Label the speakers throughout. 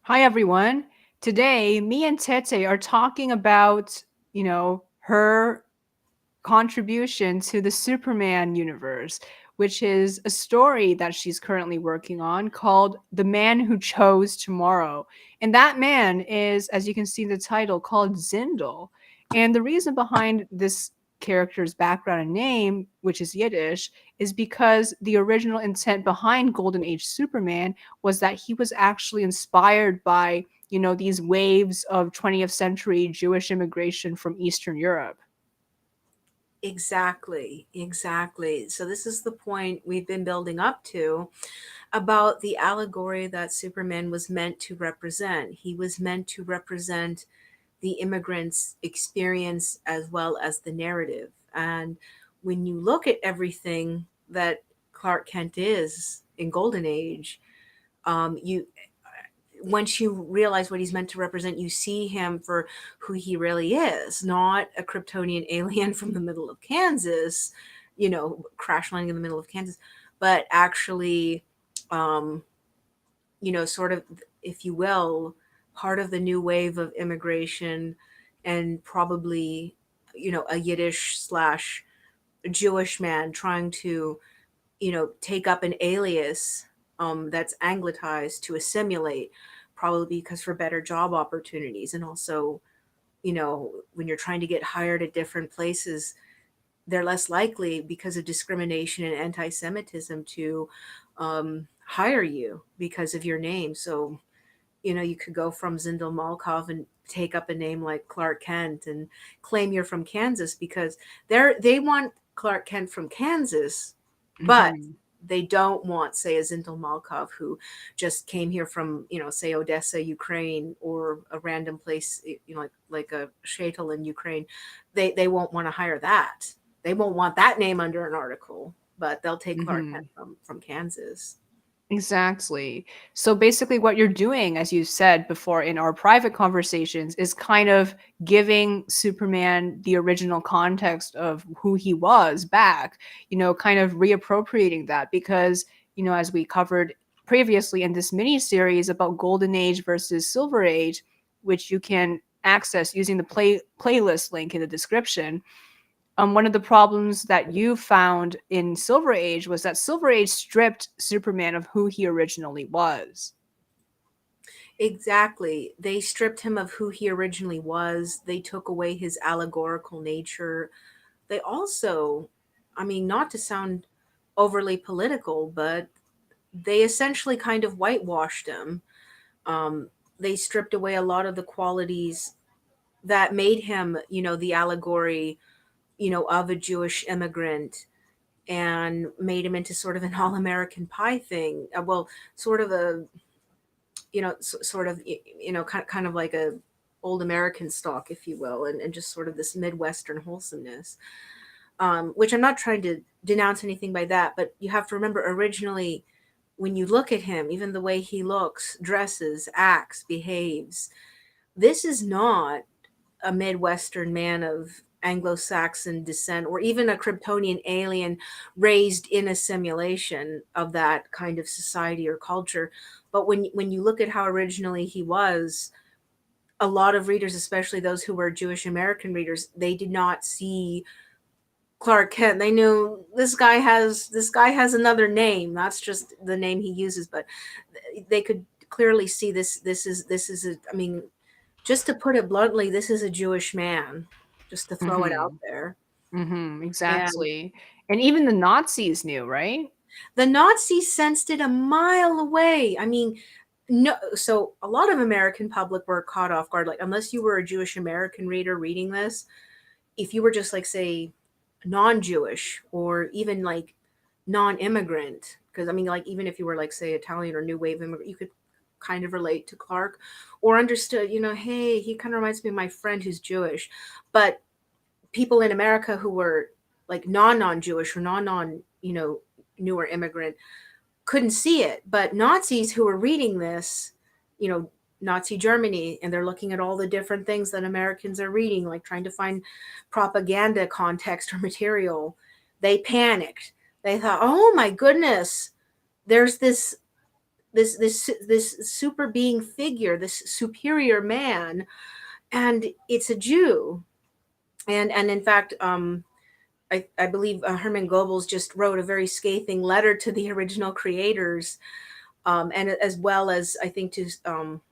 Speaker 1: Hi, everyone. Today, me and Tete are talking about, her contribution to the Superman universe, which is a story that she's currently working on called The Man Who Chose Tomorrow. And that man is, as you can see in the title, called Zindel. And the reason behind this character's background and name, which is Yiddish, is because the original intent behind Golden Age Superman was that he was actually inspired by, these waves of 20th century Jewish immigration from Eastern Europe.
Speaker 2: Exactly, exactly. So this is the point we've been building up to about the allegory that Superman was meant to represent. He was meant to represent the immigrant's experience as well as the narrative. And when you look at everything that Clark Kent is in Golden Age, you once you realize what he's meant to represent, you see him for who he really is, not a Kryptonian alien from the middle of Kansas, crash landing in the middle of Kansas, but actually, um, sort of, if you will, part of the new wave of immigration and probably, a Yiddish slash Jewish man trying to, take up an alias that's anglicized to assimilate, probably because for better job opportunities. And also, when you're trying to get hired at different places, they're less likely because of discrimination and anti-Semitism to hire you because of your name. So, you could go from Zindel Malkov and take up a name like Clark Kent and claim you're from Kansas because they want Clark Kent from Kansas, but
Speaker 1: Mhm.
Speaker 2: they don't want, say, a Zindel Malkov who just came here from, say Odessa, Ukraine, or a random place, like a shtetl in Ukraine. They won't want to hire that. They won't want that name under an article, but they'll take Clark Kent
Speaker 1: Mhm.
Speaker 2: from Kansas.
Speaker 1: Exactly. So basically, what you're doing, as you said before in our private conversations, is kind of giving Superman the original context of who he was back, kind of reappropriating that because, as we covered previously in this mini series about Golden Age versus Silver Age, which you can access using the playlist link in the description. One of the problems that you found in Silver Age was that Silver Age stripped Superman of who he originally was.
Speaker 2: Exactly. They stripped him of who he originally was. They took away his allegorical nature. They also, I mean, not to sound overly political, but they essentially kind of whitewashed him. Um, they stripped away a lot of the qualities that made him, the allegory, of a Jewish immigrant and made him into sort of an all American pie thing. Well, sort of a sort of kind of like a old American stock, if you will, and just sort of this Midwestern wholesomeness. Which I'm not trying to denounce anything by that, but you have to remember originally when you look at him, even the way he looks, dresses, acts, behaves, this is not a Midwestern man of Anglo-Saxon descent or even a Kryptonian alien raised in a simulation of that kind of society or culture. But when you look at how originally he was, a lot of readers, especially those who were Jewish American readers, they did not see Clark Kent. They knew this guy has another name. That's just the name he uses, but they could clearly see this is I mean, just to put it bluntly, this is a Jewish man, just to throw it out
Speaker 1: Mhm.
Speaker 2: there.
Speaker 1: Mhm.
Speaker 2: And
Speaker 1: Exactly. And even the Nazis knew, right?
Speaker 2: the Nazis sensed it a mile away. I mean, no, so a lot of American public were caught off guard. Like, unless you were a Jewish American reader reading this, if you were just like, say, non-Jewish or even like non-immigrant, because I mean, like, even if you were like, say, Italian or new wave immigrant, you could kind of relate to Clark or understood, hey, he kind of reminds me of my friend who's Jewish. But people in America who were like non-Jewish or non, newer immigrant couldn't see it. But Nazis who were reading this, you know, Nazi Germany, and they're looking at all the different things that Americans are reading, like trying to find propaganda context or material, they panicked. They thought, oh my goodness, there's this. this super being figure, this superior man, and it's a Jew. And in fact, I believe Herman Goebbels just wrote a very scathing letter to the original creators, and as well as I think to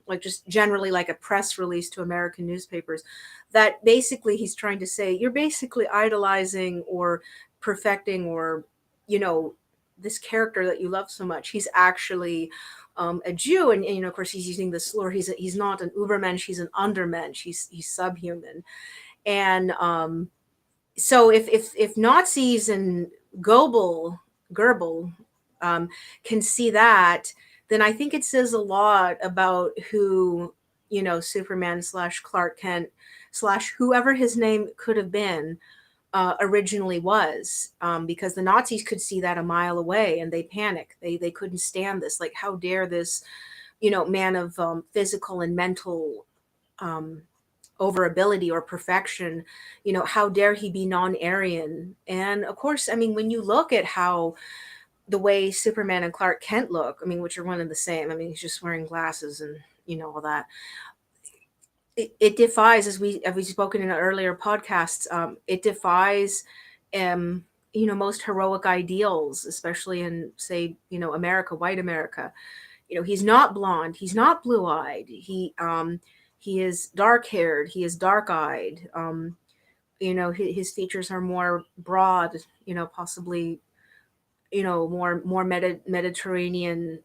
Speaker 2: like just generally like a press release to American newspapers, that basically he's trying to say you're basically idolizing or perfecting or you know this character that you love so much. He's actually a Jew, and of course he's using the slur. He's not an Ubermensch. He's an Undermensch. He's subhuman, and so if Nazis and Goebbels um, can see that, then I think it says a lot about who Superman slash Clark Kent slash whoever his name could have been originally was, because the Nazis could see that a mile away and they panicked. They couldn't stand this. Like, how dare this man of physical and mental um, over ability or perfection, how dare he be non-Aryan? And of course, I mean, when you look at how the way Superman and Clark Kent look, I mean, which are one and the same, I mean, he's just wearing glasses and all that, it defies, as we've spoken in earlier podcasts, it defies um most heroic ideals, especially in, say, America, white America. He's not blonde, he's not blue-eyed, he is dark-haired, he is dark-eyed. His features are more broad, possibly more Mediterranean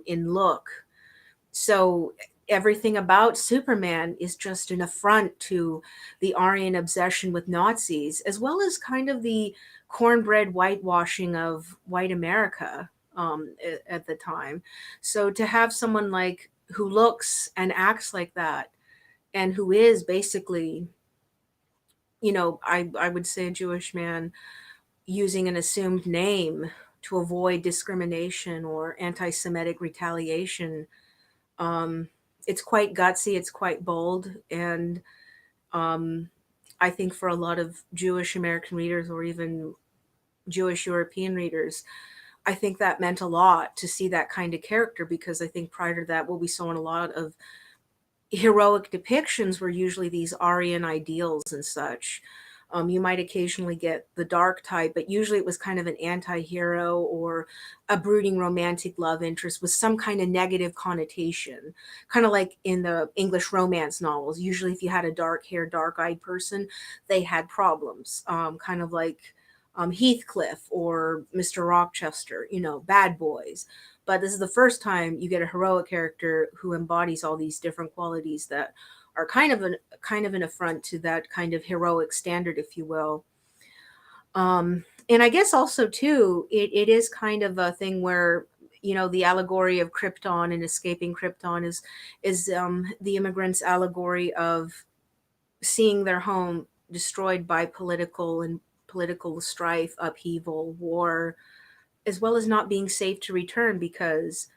Speaker 2: in look. So everything about Superman is just an affront to the Aryan obsession with Nazis, as well as kind of the cornbread whitewashing of white America at the time. So to have someone like who looks and acts like that, and who is basically, I would say a Jewish man using an assumed name to avoid discrimination or anti-Semitic retaliation, um, it's quite gutsy, it's quite bold, and um, I think for a lot of Jewish American readers or even Jewish European readers, I think that meant a lot to see that kind of character, because I think prior to that, what we saw in a lot of heroic depictions were usually these Aryan ideals and such. You might occasionally get the dark type, but usually it was kind of an anti hero or a brooding romantic love interest with some kind of negative connotation. Kind of like in the English romance novels. Usually, if you had a dark haired, dark eyed person, they had problems. Kind of like Heathcliff or Mr. Rochester, bad boys. But this is the first time you get a heroic character who embodies all these different qualities that are kind of an affront to that kind of heroic standard, if you will. And I guess also too, it is kind of a thing where the allegory of Krypton and escaping Krypton is the immigrants' allegory of seeing their home destroyed by political strife, upheaval, war, as well as not being safe to return because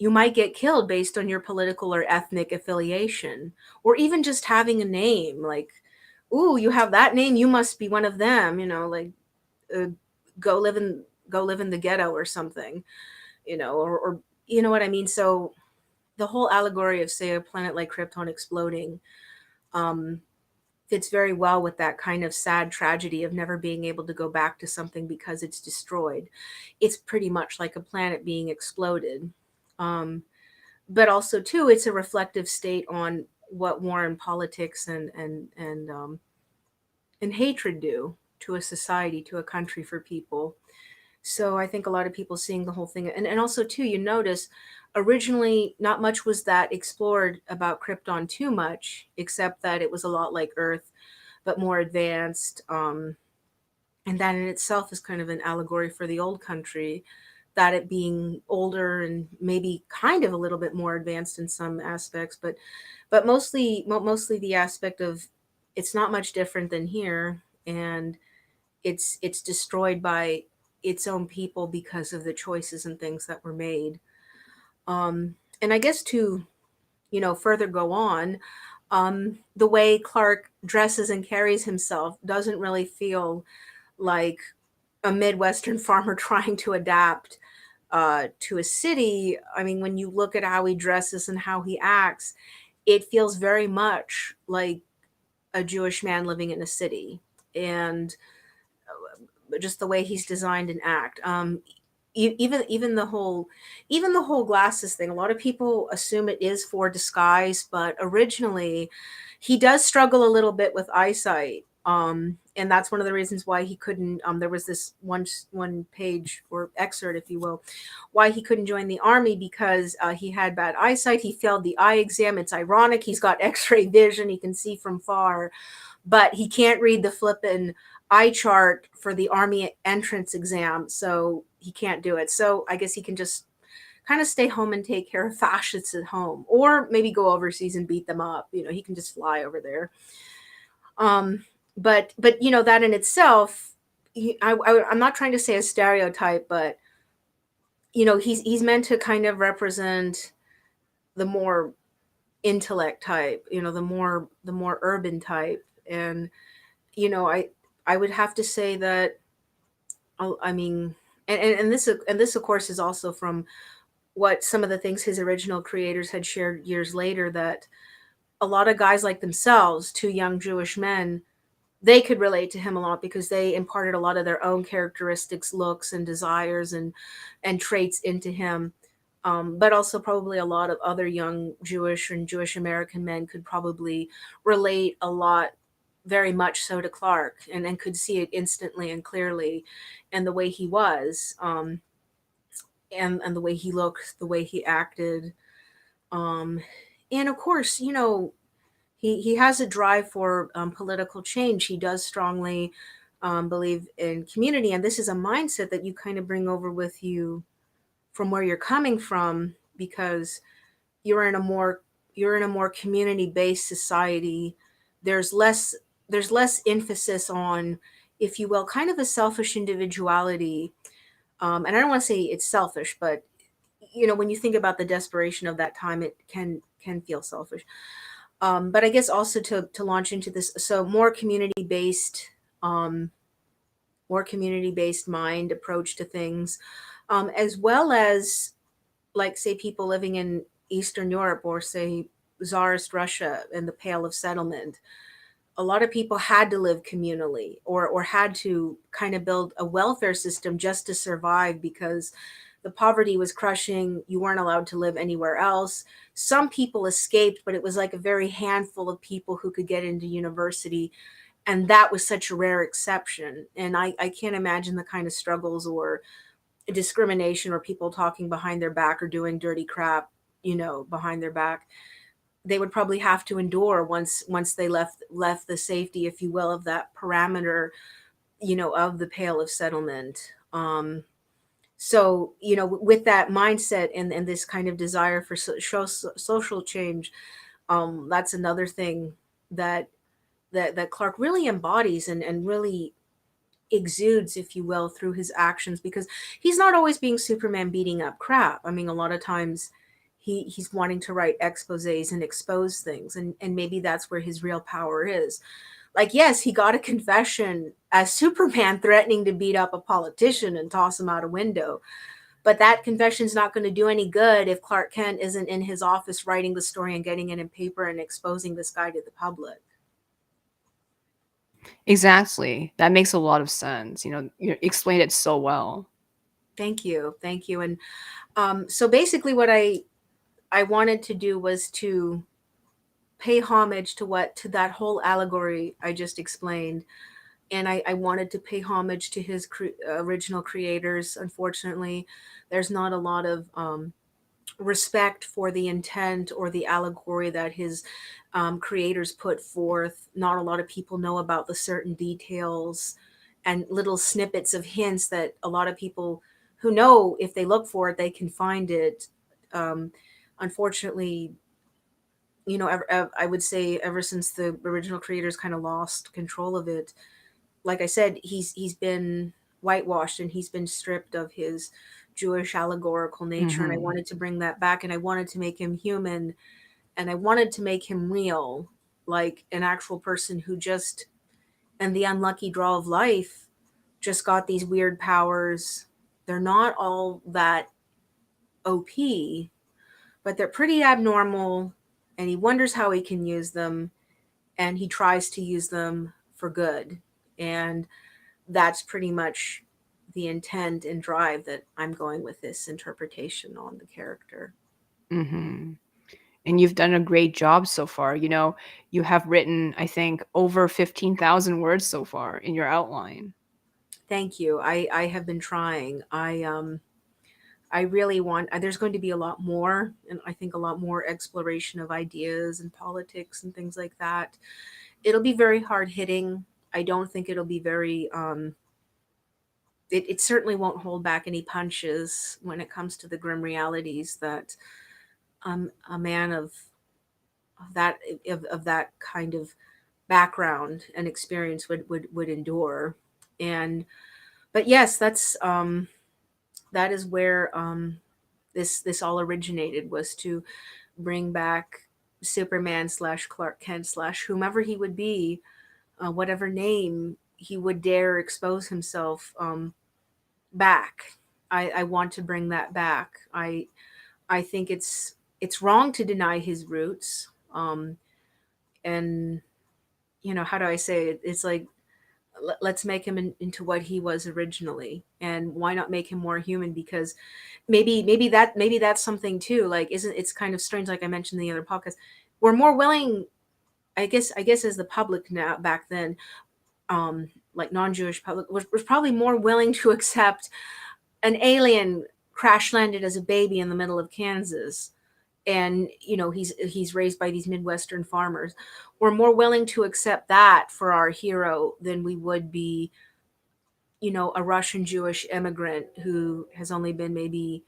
Speaker 2: you might get killed based on your political or ethnic affiliation, or even just having a name like, ooh, you have that name, you must be one of them, like uh, go live in go live in the ghetto or something, or you know what I mean. So the whole allegory of, say, a planet like Krypton exploding um, fits very well with that kind of sad tragedy of never being able to go back to something because it's destroyed. It's pretty much like a planet being exploded. Um, but also too, it's a reflective state on what war and politics and hatred do to a society, to a country, for people. So I think a lot of people seeing the whole thing, and also too, you notice originally not much was that explored about Krypton too much, except that it was a lot like Earth, but more advanced. And that in itself is kind of an allegory for the old country, that it being older and maybe kind of a little bit more advanced in some aspects, but mostly the aspect of it's not much different than here, and it's destroyed by its own people because of the choices and things that were made. And I guess to further go on, the way Clark dresses and carries himself doesn't really feel like a Midwestern farmer trying to adapt to a city, I mean, when you look at how he dresses and how he acts, it feels very much like a Jewish man living in a city. And just the way he's designed and act. Even the whole glasses thing. A lot of people assume it is for disguise, but originally, he does struggle a little bit with eyesight. And that's one of the reasons why he couldn't. There was this one page or excerpt, if you will, why he couldn't join the army because he had bad eyesight. He failed the eye exam. It's ironic. He's got X-ray vision. He can see from far, but he can't read the flippin' eye chart for the army entrance exam, so he can't do it. So I guess he can just kind of stay home and take care of fascists at home, or maybe go overseas and beat them up. You know, he can just fly over there. Um, but you know that in itself, I'm not trying to say a stereotype, but you know he's meant to kind of represent the more intellect type, you know, the more urban type. And you know, I would have to say that I mean, and this of course is also from what some of the things his original creators had shared years later, that a lot of guys like themselves, two young Jewish men, they could relate to him a lot because they imparted a lot of their own characteristics, looks, and desires and traits into him. But also probably a lot of other young Jewish and Jewish American men could probably relate a lot, very much so, to Clark, and could see it instantly and clearly, and the way he was, and the way he looked, the way he acted, um, and of course, you know, he has a drive for political change. He does strongly believe in community, and this is a mindset that you kind of bring over with you from where you're coming from, because you're in a more you're in a more community based society. There's less there's less emphasis on, if you will, kind of a selfish individuality. And I don't want to say it's selfish, but you know, when you think about the desperation of that time, it can feel selfish. But I guess also to launch into this, so um, more community based mind approach to things, as well as, like, say, people living in Eastern Europe, or say Tsarist Russia and the Pale of Settlement. A lot of people had to live communally, or had to kind of build a welfare system just to survive, because the poverty was crushing. You weren't allowed to live anywhere else. Some people escaped, but it was like a very handful of people who could get into university. And that was such a rare exception. And I can't imagine the kind of struggles or discrimination, or people talking behind their back or doing dirty crap, you know, behind their back, they would probably have to endure once they left the safety, if you will, of that parameter, you know, of the Pale of Settlement. So you know, with that mindset and this kind of desire for social change, that's another thing that that Clark really embodies and really exudes, if you will, through his actions, because he's not always being Superman beating up crap. I mean, a lot of times he's wanting to write exposés and expose things, and maybe that's where his real power is. Like, yes, he got a confession as Superman threatening to beat up a politician and toss him out a window. But that confession's not going to do any good if Clark Kent isn't in his office writing the story and getting it in paper and exposing this guy to the public.
Speaker 1: Exactly. That makes a lot of sense. You explained it so well.
Speaker 2: Thank you. Thank you. And so basically what I wanted to do was to pay homage to that whole allegory I just explained. And I wanted to pay homage to his original creators. Unfortunately, there's not a lot of respect for the intent or the allegory that his creators put forth. Not a lot of people know about the certain details and little snippets of hints that a lot of people who know, if they look for it, they can find it. Um, Unfortunately, you know, I would say ever since the original creators kind of lost control of it, like I said, he's been whitewashed and he's been stripped of his Jewish allegorical nature. And I
Speaker 1: Mhm.
Speaker 2: wanted to bring that back, and I wanted to make him human, and I wanted to make him real, like an actual person who just, and the unlucky draw of life, just got these weird powers. They're not all that OP, but they're pretty abnormal, and he wonders how he can use them, and he tries to use them for good. And that's pretty much the intent and drive that I'm going with this interpretation on the character.
Speaker 1: Mhm. And you've done a great job so far. You have written, I think, over 15,000 words so far in your outline.
Speaker 2: Thank you. I have been trying. I really want, there's going to be a lot more, and I think a lot more exploration of ideas and politics and things like that. It'll be very hard hitting. I don't think it'll be very, it certainly won't hold back any punches when it comes to the grim realities that a man of that of that kind of background and experience would endure. And but yes, that is where this all originated, was to bring back Superman slash Clark Kent slash whomever he would be, whatever name he would dare expose himself, back. I want to bring that back. I think it's wrong to deny his roots. And how do I say it? It's like, let's make him into what he was originally, and why not make him more human? Because maybe that's something too. Like, isn't it's kind of strange? Like I mentioned in the other podcast, we're more willing. I guess as the public now, back then, like non-Jewish public was probably more willing to accept an alien crash landed as a baby in the middle of Kansas, and he's raised by these Midwestern farmers. We're more willing to accept that for our hero than we would be, a Russian Jewish immigrant who has only been maybe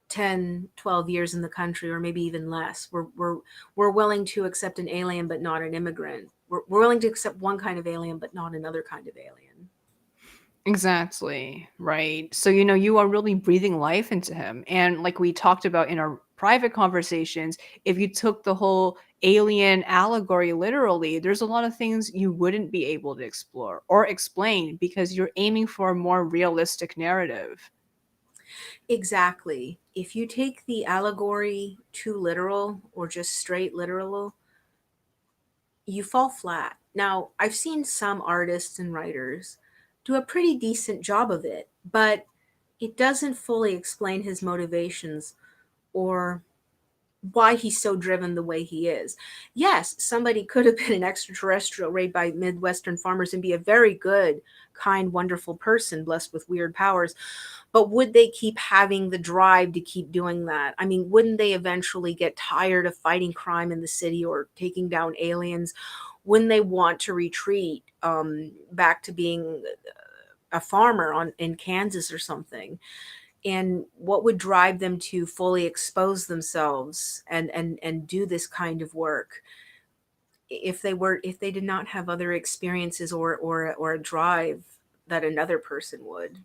Speaker 2: 10, 12 years in the country, or maybe even less. We're willing to accept an alien but not an immigrant. We're willing to accept one kind of alien but not another kind of alien.
Speaker 1: Exactly. Right. So, you are really breathing life into him. And like we talked about in our private conversations, if you took the whole alien allegory literally, there's a lot of things you wouldn't be able to explore or explain because you're aiming for a more realistic narrative.
Speaker 2: Exactly. If you take the allegory too literal, or just straight literal, you fall flat. Now, I've seen some artists and writers do a pretty decent job of it, but it doesn't fully explain his motivations, or why he's so driven the way he is. Yes, somebody could have been an extraterrestrial raised by Midwestern farmers and be a very good, kind, wonderful person blessed with weird powers. But would they keep having the drive to keep doing that? I mean, wouldn't they eventually get tired of fighting crime in the city or taking down aliens? Wouldn't they want to retreat, back to being a farmer in Kansas or something? And what would drive them to fully expose themselves and do this kind of work, if they did not have other experiences, or a drive that another person would?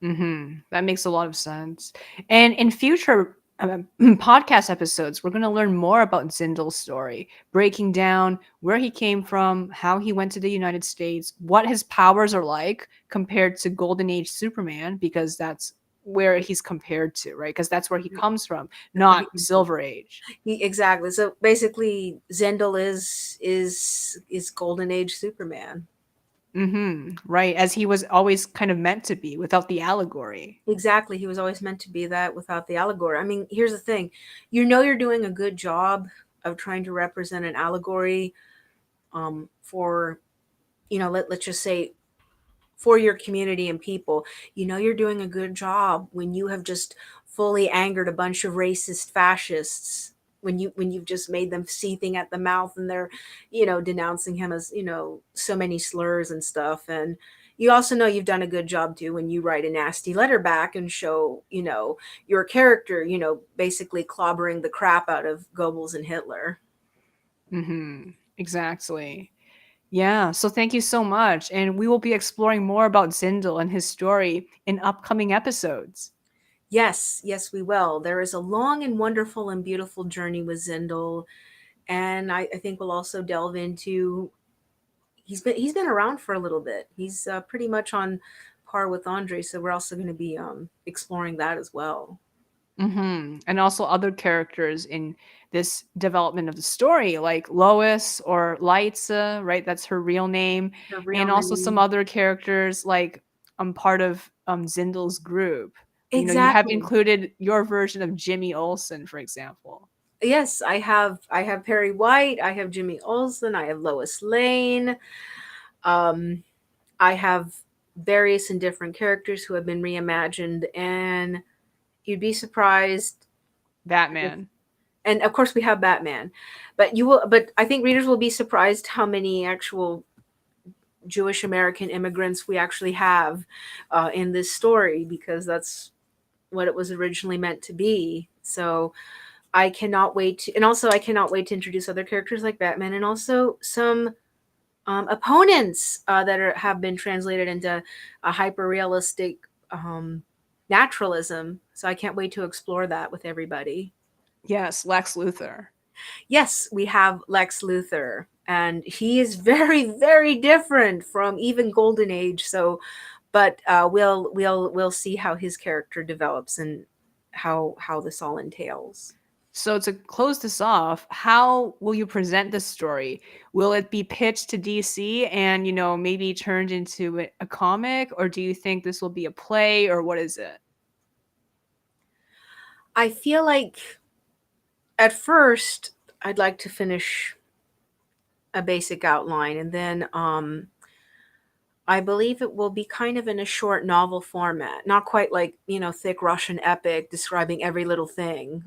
Speaker 1: That makes a lot of sense. And in future podcast episodes, we're going to learn more about Zindel's story, breaking down where he came from, how he went to the United States, what his powers are like compared to Golden Age Superman, because that's where he's compared to, right? Because that's where he comes from, not Silver Age.
Speaker 2: Exactly. So basically, Zendel is Golden Age Superman.
Speaker 1: Right, as he was always kind of meant to be without the allegory.
Speaker 2: Exactly. He was always meant to be that without the allegory. I mean, here's the thing. You're doing a good job of trying to represent an allegory, for, let's just say, for your community and people. You're doing a good job when you have just fully angered a bunch of racist fascists, when you've just made them seething at the mouth, and they're, denouncing him as, so many slurs and stuff. And you also know you've done a good job too when you write a nasty letter back and show, your character, basically clobbering the crap out of Goebbels and Hitler.
Speaker 1: Exactly. Yeah, so thank you so much. And we will be exploring more about Zindel and his story in upcoming episodes.
Speaker 2: Yes, yes, we will. There is a long and wonderful and beautiful journey with Zindel, and I think we'll also delve into. He's been around for a little bit. He's pretty much on par with Andre, so we're also going to be exploring that as well.
Speaker 1: And also other characters in this development of the story, like Lois or Liza, right? That's her real name.
Speaker 2: Her real
Speaker 1: And also some
Speaker 2: name.
Speaker 1: other characters like part of Zindel's group. You know, you have
Speaker 2: Exactly.
Speaker 1: included your version of Jimmy Olsen, for example.
Speaker 2: Yes, I have Perry White, I have Jimmy Olsen, I have Lois Lane. Um, I have various and different characters who have been reimagined, and you'd be surprised with,
Speaker 1: Batman.
Speaker 2: and of course we have Batman, but you will, but I think readers will be surprised how many actual Jewish American immigrants we actually have in this story, because that's what it was originally meant to be. So I cannot wait to, and also I cannot wait to introduce other characters like Batman, and also some opponents that have been translated into a hyper realistic naturalism. So I can't wait to explore that with everybody.
Speaker 1: Yes, Lex Luthor.
Speaker 2: Yes, we have Lex Luthor, and he is very, very different from even Golden Age. So, but we'll see how his character develops and how this all entails.
Speaker 1: So to close this off, how will you present this story? Will it be pitched to DC and, maybe turned into a comic, or do you think this will be a play, or what is it?
Speaker 2: I feel like at first I'd like to finish a basic outline, and then I believe it will be kind of in a short novel format, not quite like, thick Russian epic describing every little thing.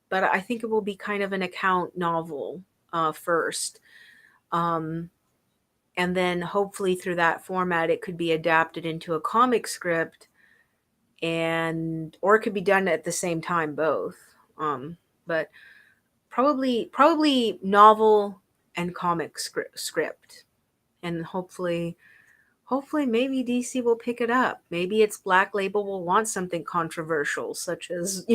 Speaker 2: But I think it will be kind of an account novel first. Um, and then hopefully through that format, it could be adapted into a comic script, and or it could be done at the same time, both. But probably novel and comic script, and hopefully maybe DC will pick it up. Maybe its Black Label will want something controversial, such as,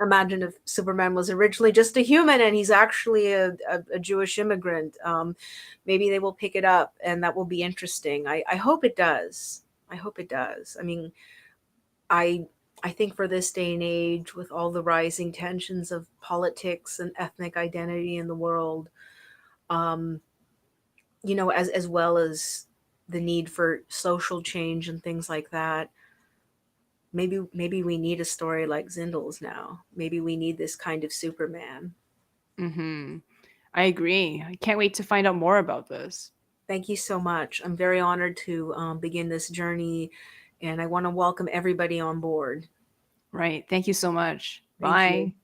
Speaker 2: imagine if Superman was originally just a human and he's actually a Jewish immigrant. Maybe they will pick it up, and that will be interesting. I hope it does. I hope it does. I mean, I I think for this day and age, with all the rising tensions of politics and ethnic identity in the world, um, as well as the need for social change and things like that. Maybe we need a story like Zindel's now. Maybe we need this kind of Superman.
Speaker 1: Hmm. I agree. I can't wait to find out more about this.
Speaker 2: Thank you so much. I'm very honored to begin this journey, and I want to welcome everybody on board.
Speaker 1: Right. Thank you so much.
Speaker 2: Thank you.
Speaker 1: Bye.
Speaker 2: Bye.